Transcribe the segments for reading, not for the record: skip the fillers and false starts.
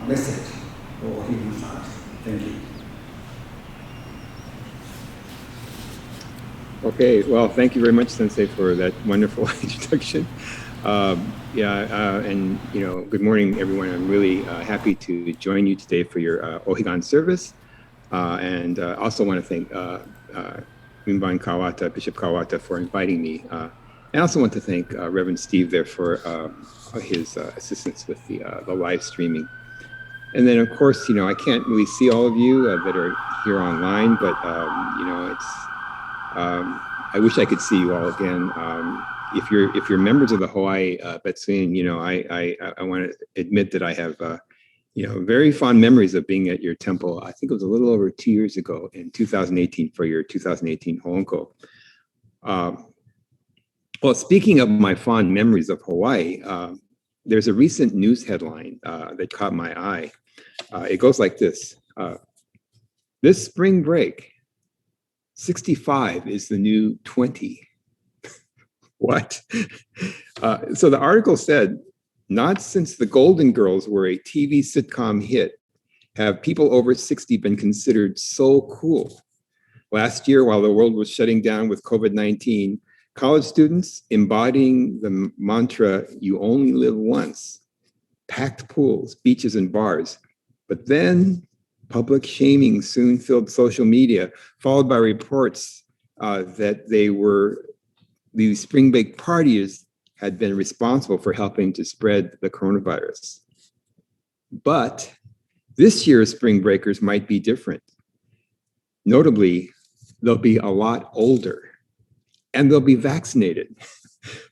message for Ohigan art. Thank you. Okay, well, thank you very much, Sensei, for that wonderful introduction. And good morning, everyone. I'm really happy to join you today for your Ohigan service. And also want to thank Minban Kawata, Bishop Kawata, for inviting me. I also want to thank Reverend Steve there for his assistance with the live streaming. And then, of course, I can't really see all of you that are here online, but I wish I could see you all again. If you're members of the Hawaii Betsuin, I want to admit that I have very fond memories of being at your temple. I think it was a little over 2 years ago in 2018 for your 2018 Ho'onko. Well, speaking of my fond memories of Hawaii, there's a recent news headline that caught my eye. It goes like this. This spring break, 65 is the new 20. What? So the article said, not since the Golden Girls were a TV sitcom hit have people over 60 been considered so cool. Last year, while the world was shutting down with COVID-19, college students embodying the mantra, you only live once, packed pools, beaches, and bars. But then public shaming soon filled social media, followed by reports that these spring break parties had been responsible for helping to spread the coronavirus. But this year's spring breakers might be different. Notably, they'll be a lot older and they'll be vaccinated.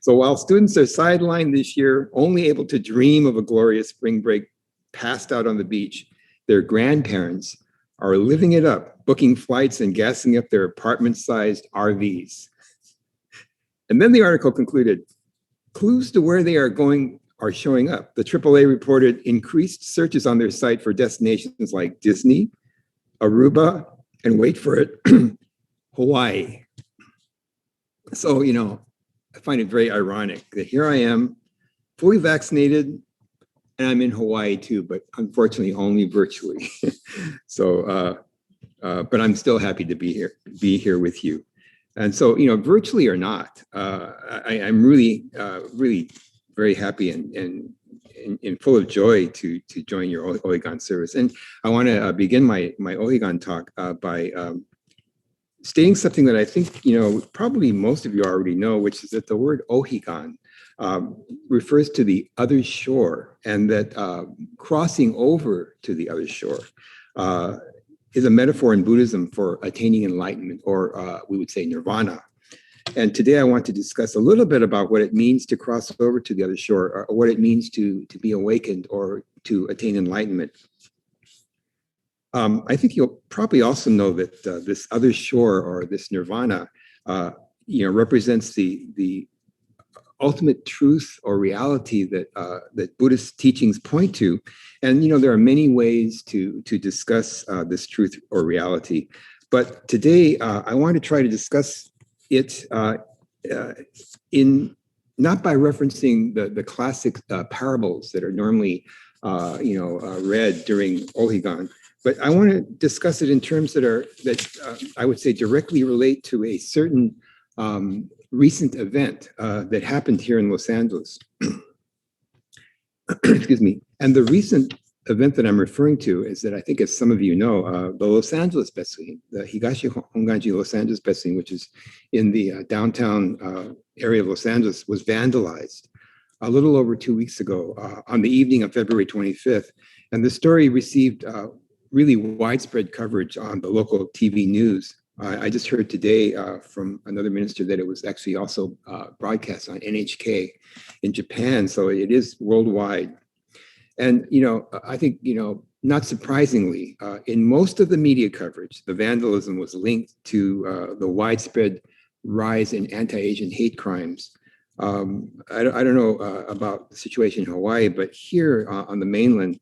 So while students are sidelined this year, only able to dream of a glorious spring break passed out on the beach, their grandparents are living it up, booking flights and gassing up their apartment-sized RVs. And then the article concluded, clues to where they are going are showing up. The AAA reported increased searches on their site for destinations like Disney, Aruba, and wait for it, Hawaii. So, I find it very ironic that here I am, fully vaccinated, and I'm in Hawaii too, but unfortunately only virtually. So, but I'm still happy to be here with you. And so, virtually or not, I'm really, really very happy and full of joy to join your Ohigan service. And I want to begin my Ohigan talk by stating something that I think, probably most of you already know, which is that the word Ohigan refers to the other shore, and that crossing over to the other shore is a metaphor in Buddhism for attaining enlightenment, or we would say nirvana. And today I want to discuss a little bit about what it means to cross over to the other shore, or what it means to be awakened or to attain enlightenment. I think you'll probably also know that this other shore, or this nirvana, represents the ultimate truth or reality that Buddhist teachings point to. And there are many ways to discuss this truth or reality. But today I want to try to discuss it in not by referencing the classic parables that are normally read during Ohigan, but I want to discuss it in terms that I would say directly relate to a certain recent event that happened here in Los Angeles. Excuse me. And the recent event that I'm referring to is that I think, as some of you know, the Los Angeles Betsuin, the Higashi Honganji Los Angeles Betsuin, which is in the downtown area of Los Angeles, was vandalized a little over 2 weeks ago on the evening of February 25th. And the story received really widespread coverage on the local TV news. I just heard today from another minister that it was actually also broadcast on NHK in Japan, so it is worldwide. And, I think, not surprisingly, in most of the media coverage, the vandalism was linked to the widespread rise in anti-Asian hate crimes. I don't know about the situation in Hawaii, but here on the mainland,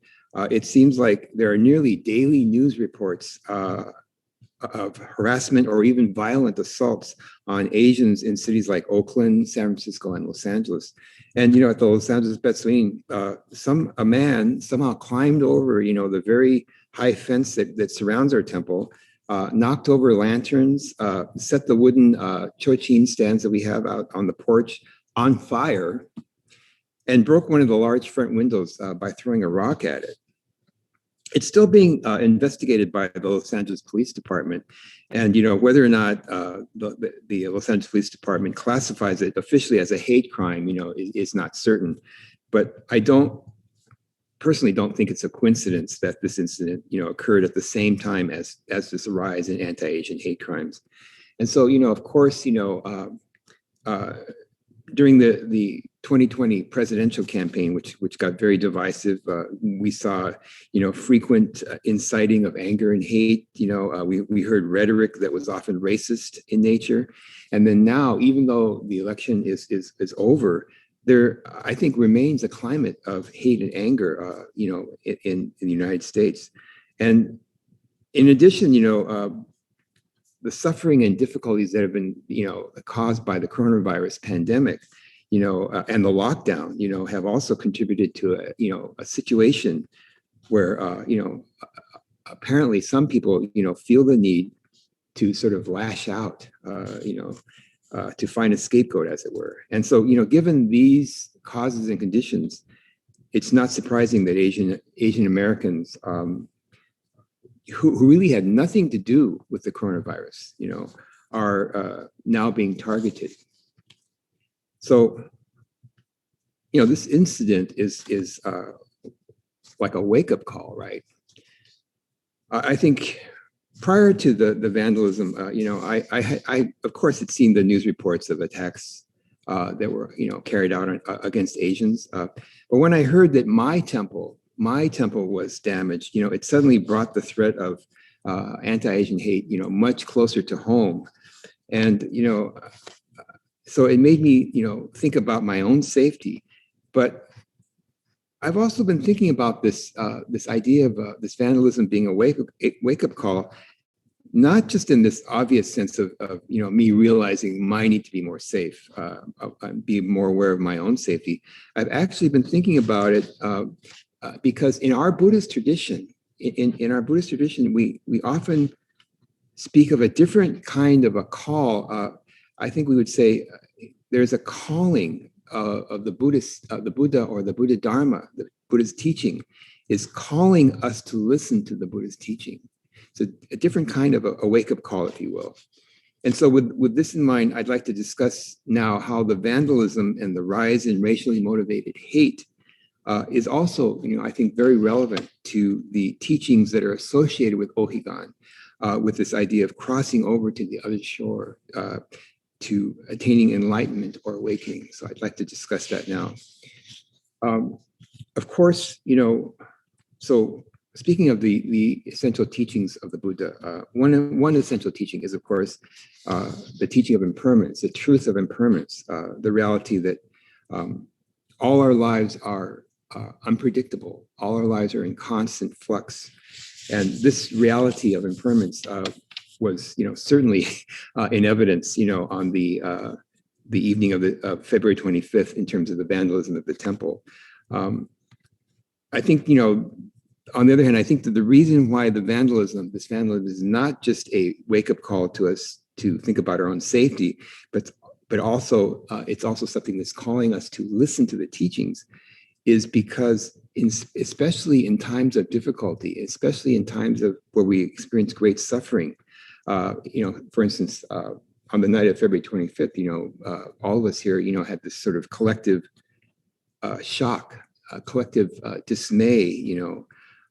it seems like there are nearly daily news reports of harassment or even violent assaults on Asians in cities like Oakland, San Francisco, and Los Angeles. And at the Los Angeles Betsuin, a man somehow climbed over the very high fence that surrounds our temple, knocked over lanterns, set the wooden chochin stands that we have out on the porch on fire, and broke one of the large front windows by throwing a rock at it. It's still being investigated by the Los Angeles Police Department, and whether or not the Los Angeles Police Department classifies it officially as a hate crime, is not certain. But I personally don't think it's a coincidence that this incident, occurred at the same time as this rise in anti-Asian hate crimes. And so, of course, during the 2020 presidential campaign, which got very divisive, we saw, frequent inciting of anger and hate. We heard rhetoric that was often racist in nature. And then now, even though the election is over, there, I think, remains a climate of hate and anger, in the United States. And in addition, the suffering and difficulties that have been, caused by the coronavirus pandemic, and the lockdown, have also contributed to a situation where, apparently some people, feel the need to sort of lash out, to find a scapegoat, as it were. And so, given these causes and conditions, it's not surprising that Asian Americans, who really had nothing to do with the coronavirus, are now being targeted. So, this incident is like a wake-up call, right? I think prior to the vandalism, I of course had seen the news reports of attacks that were carried out against Asians. But when I heard that my temple was damaged, it suddenly brought the threat of anti-Asian hate, much closer to home. And, so it made me, think about my own safety. But I've also been thinking about this idea of this vandalism being a wake-up call, not just in this obvious sense of me realizing my need to be more safe, be more aware of my own safety. I've actually been thinking about it because in our Buddhist tradition, we often speak of a different kind of a call. I think we would say there's a calling of the Buddha or the Buddha Dharma, the Buddha's teaching, is calling us to listen to the Buddha's teaching. It's a different kind of a wake-up call, if you will. And so with this in mind, I'd like to discuss now how the vandalism and the rise in racially motivated hate is also, I think, very relevant to the teachings that are associated with Ohigan, with this idea of crossing over to the other shore, to attaining enlightenment or awakening. So I'd like to discuss that now. Of course, so speaking of the essential teachings of the Buddha, one essential teaching is, of course, the teaching of impermanence, the truth of impermanence, the reality that all our lives are unpredictable. All our lives are in constant flux. And this reality of impermanence was, certainly in evidence, on the evening of February 25th, in terms of the vandalism of the temple. I think, on the other hand, I think that the reason why this vandalism is not just a wake-up call to us to think about our own safety, but also it's also something that's calling us to listen to the teachings, is because especially in times of difficulty, especially in times of where we experience great suffering, for instance, on the night of February 25th, all of us here, had this sort of collective shock, collective dismay,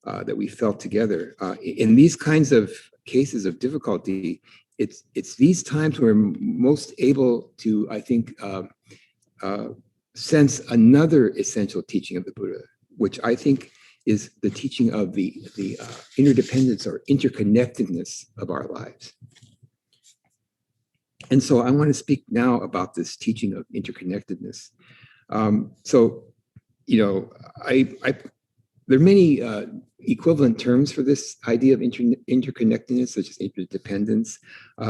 that we felt together. In these kinds of cases of difficulty, it's these times where we're most able to, I think, sense another essential teaching of the Buddha, which I think is the teaching of the interdependence or interconnectedness of our lives. And so I want to speak now about this teaching of interconnectedness. There are many equivalent terms for this idea of interconnectedness, such as interdependence.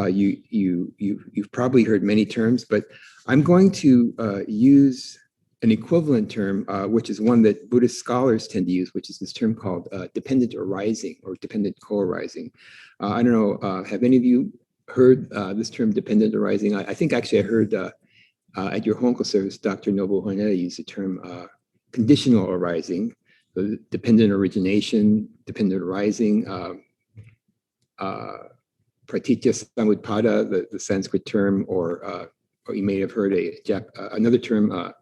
You've probably heard many terms, but I'm going to use an equivalent term, which is one that Buddhist scholars tend to use, which is this term called dependent arising or dependent co-arising. I don't know, have any of you heard this term dependent arising? I think actually I heard at your Honko service, Dr. Nobuo Haneda use the term conditional arising, the dependent origination, dependent arising, pratitya samutpada, the Sanskrit term, or you may have heard another term,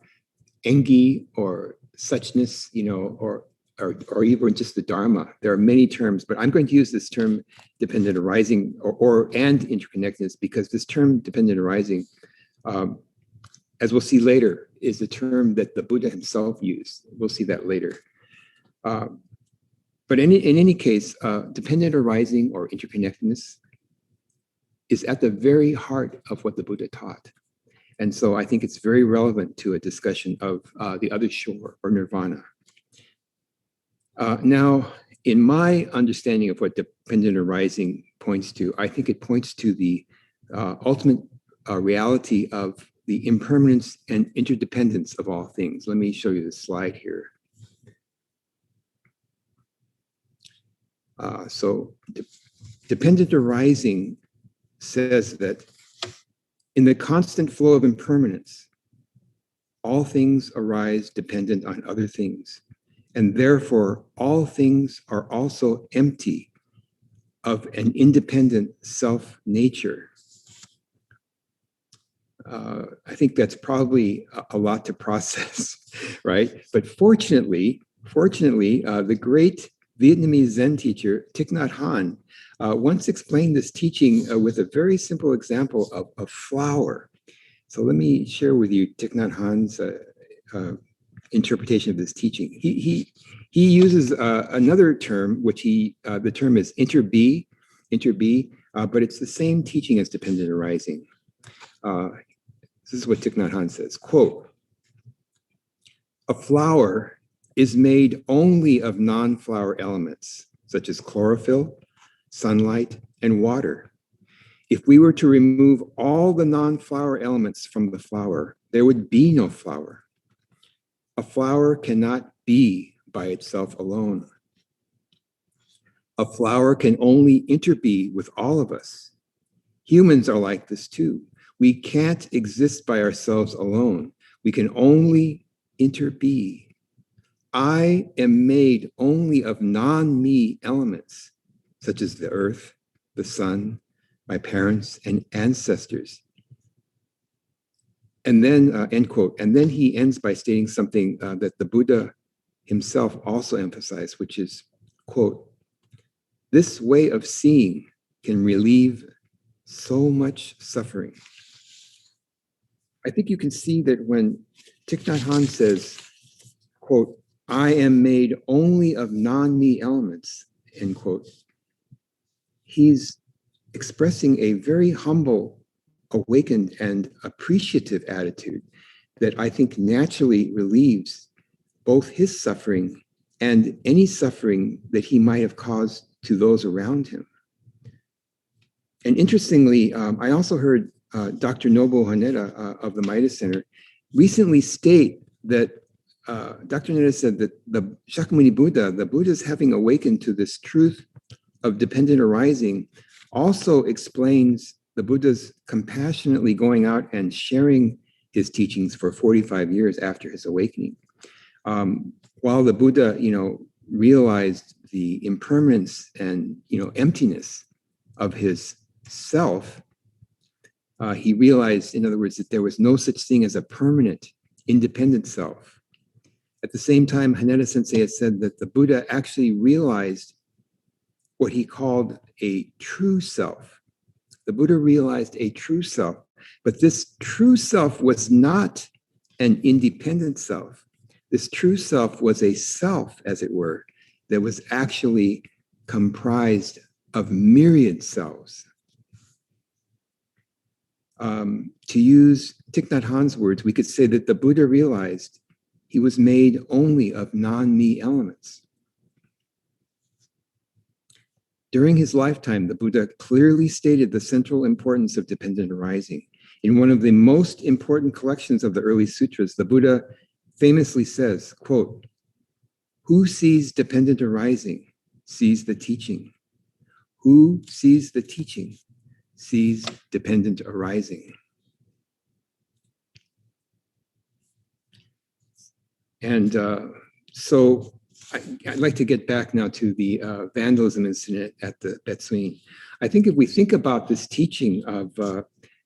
engi or suchness, or even just the Dharma. There are many terms, but I'm going to use this term dependent arising and interconnectedness because this term dependent arising, as we'll see later, is the term that the Buddha himself used. We'll see that later. But in any case, dependent arising or interconnectedness is at the very heart of what the Buddha taught. And so I think it's very relevant to a discussion of the other shore or nirvana. Now, in my understanding of what dependent arising points to, I think it points to the ultimate reality of the impermanence and interdependence of all things. Let me show you this slide here. Dependent arising says that in the constant flow of impermanence, all things arise dependent on other things, and therefore all things are also empty of an independent self-nature. I think that's probably a lot to process, right? But fortunately, the great Vietnamese Zen teacher, Thich Nhat Hanh, once explained this teaching with a very simple example of a flower. So let me share with you Thich Nhat Hanh's interpretation of this teaching. He uses another term, which the term is interbe, but it's the same teaching as dependent arising. This is what Thich Nhat Hanh says, quote, "A flower is made only of non-flower elements, such as chlorophyll, sunlight, and water. If we were to remove all the non-flower elements from the flower, there would be no flower. A flower cannot be by itself alone. A flower can only interbe with all of us. Humans are like this too. We can't exist by ourselves alone. We can only interbe. I am made only of non-me elements, such as the earth, the sun, my parents, and ancestors." And then, end quote. And then he ends by stating something that the Buddha himself also emphasized, which is, quote, "This way of seeing can relieve so much suffering." I think you can see that when Thich Nhat Hanh says, quote, "I am made only of non-me elements," end quote, he's expressing a very humble, awakened, and appreciative attitude that I think naturally relieves both his suffering and any suffering that he might have caused to those around him. And interestingly, I also heard Dr. Nobuo Haneda of the Midas Center recently state that Dr. Haneda said that the Shakyamuni Buddha, the Buddha's having awakened to this truth of dependent arising, also explains the Buddha's compassionately going out and sharing his teachings for 45 years after his awakening. While the Buddha, realized the impermanence and, emptiness of his self, he realized, in other words, that there was no such thing as a permanent, independent self. At the same time, Haneda Sensei has said that the Buddha actually realized what he called a true self. The Buddha realized a true self, but this true self was not an independent self. This true self was a self, as it were, that was actually comprised of myriad selves. To use Thich Nhat Hanh's words, we could say that the Buddha realized he was made only of non-me elements. During his lifetime, the Buddha clearly stated the central importance of dependent arising. In one of the most important collections of the early sutras, the Buddha famously says, quote, "Who sees dependent arising sees the teaching. Who sees the teaching sees dependent arising." And so I'd like to get back now to the vandalism incident at the Betsuin. I think if we think about this teaching of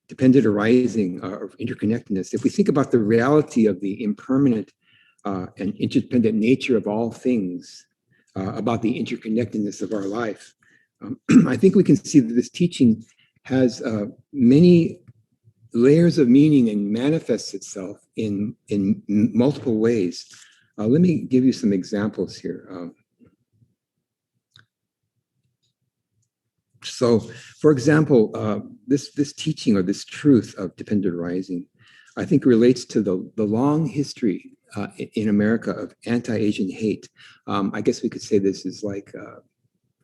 dependent arising or interconnectedness, if we think about the reality of the impermanent and interdependent nature of all things, about the interconnectedness of our life, I think we can see that this teaching has many layers of meaning and manifests itself in multiple ways. Let me give you some examples here. So, for example, this teaching or this truth of dependent arising, I think relates to the long history in America of anti-Asian hate. I guess we could say this is like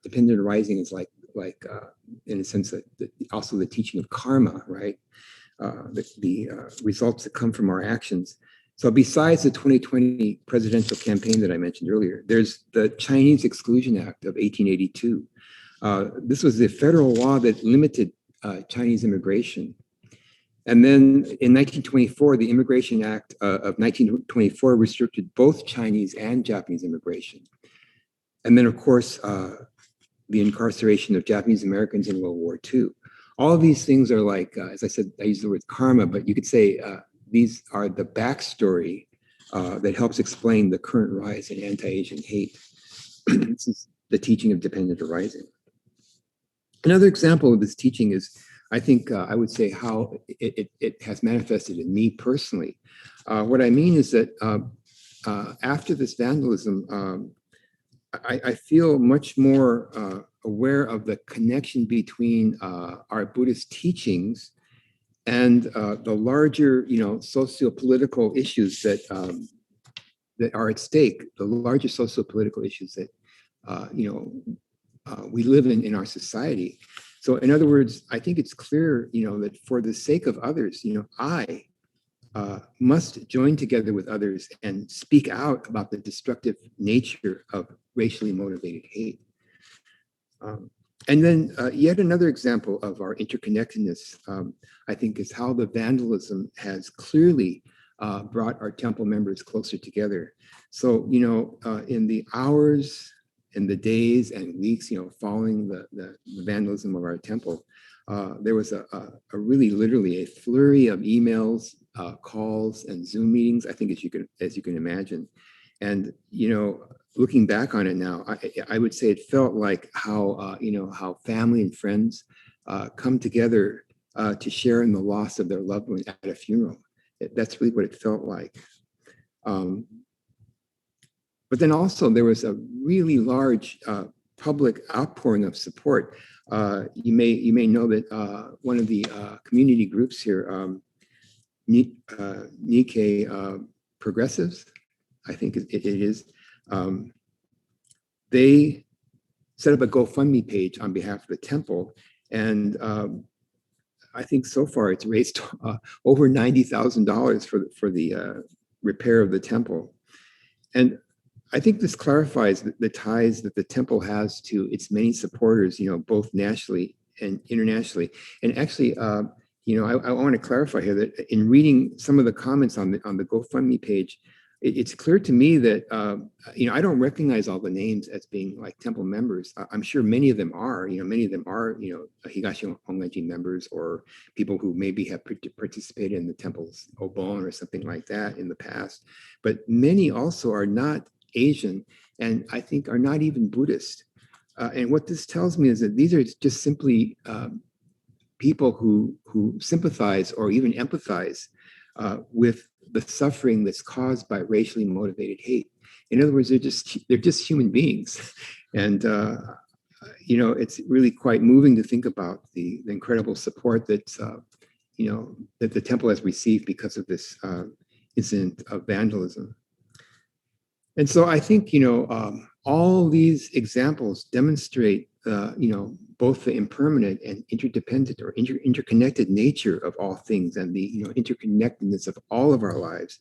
dependent arising is like in a sense that also the teaching of karma, right? The results that come from our actions. So besides the 2020 presidential campaign that I mentioned earlier, there's the Chinese Exclusion Act of 1882. This was the federal law that limited Chinese immigration. And then in 1924, the Immigration Act of 1924 restricted both Chinese and Japanese immigration. And then, of course, the incarceration of Japanese Americans in World War II. All of these things are like, as I said, I use the word karma, but you could say these are the backstory that helps explain the current rise in anti-Asian hate. This is the teaching of dependent arising. Another example of this teaching is, I think, I would say how it has manifested in me personally. What I mean is that after this vandalism, I feel much more aware of the connection between our Buddhist teachings and the larger, socio-political issues that that are at stake. The larger socio-political issues that we live in our society. So, in other words, I think it's clear, that for the sake of others, I must join together with others and speak out about the destructive nature of racially motivated hate. And then yet another example of our interconnectedness, I think, is how the vandalism has clearly brought our temple members closer together. So, in the hours and the days and weeks, following the vandalism of our temple, there was a really literally a flurry of emails, calls, and Zoom meetings, I think, as you can imagine. And, looking back on it now, I would say it felt like how, how family and friends come together to share in the loss of their loved one at a funeral. That's really what it felt like. But then also there was a really large public outpouring of support. You may know that one of the community groups here, Nikkei Progressives, I think it is, they set up a GoFundMe page on behalf of the temple, and I think so far it's raised over $90,000 for the repair of the temple. And I think this clarifies the ties that the temple has to its many supporters, both nationally and internationally. And actually, I want to clarify here that in reading some of the comments on the GoFundMe page, it's clear to me that I don't recognize all the names as being like temple members. I'm sure many of them are. Many of them are Higashi Honganji members, or people who maybe have participated in the temple's obon or something like that in the past. But many also are not Asian, and I think are not even Buddhist. And what this tells me is that these are just simply people who sympathize or even empathize with the suffering that's caused by racially motivated hate. In other words, they're just human beings, and it's really quite moving to think about the incredible support that that the temple has received because of this incident of vandalism. And so I think all these examples demonstrate both the impermanent and interdependent or interconnected nature of all things, and the interconnectedness of all of our lives.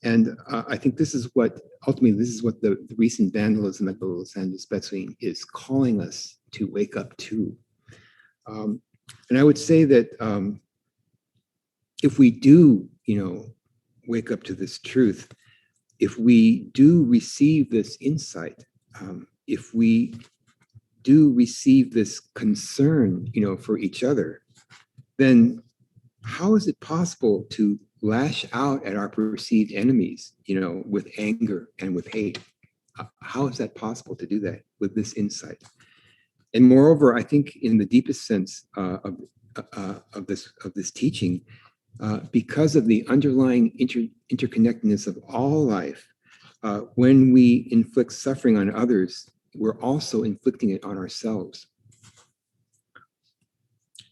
And I think this is what the recent vandalism at the Los Angeles Betsuin is calling us to wake up to. And I would say that if we do, wake up to this truth, if we do receive this insight, if we do receive this concern, for each other, then how is it possible to lash out at our perceived enemies, with anger and with hate? How is that possible to do that with this insight? And moreover, I think in the deepest sense of this teaching, because of the underlying interconnectedness of all life, when we inflict suffering on others, we're also inflicting it on ourselves.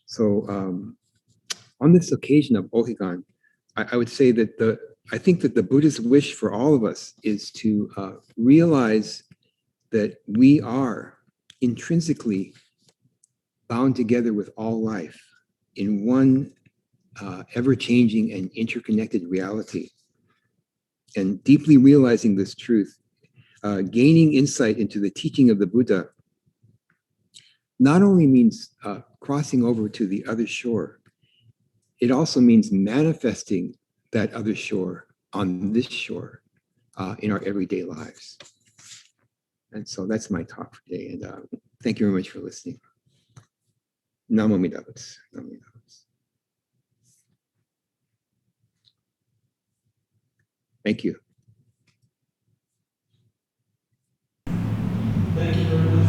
So on this occasion of Ohigan, I would say that I think that the Buddha's wish for all of us is to realize that we are intrinsically bound together with all life in one ever-changing and interconnected reality. And deeply realizing this truth, gaining insight into the teaching of the Buddha not only means crossing over to the other shore, it also means manifesting that other shore on this shore in our everyday lives. And so that's my talk for today. And thank you very much for listening. Namo Amida Butsu. Namo Amida Butsu. Thank you. Thank you very much.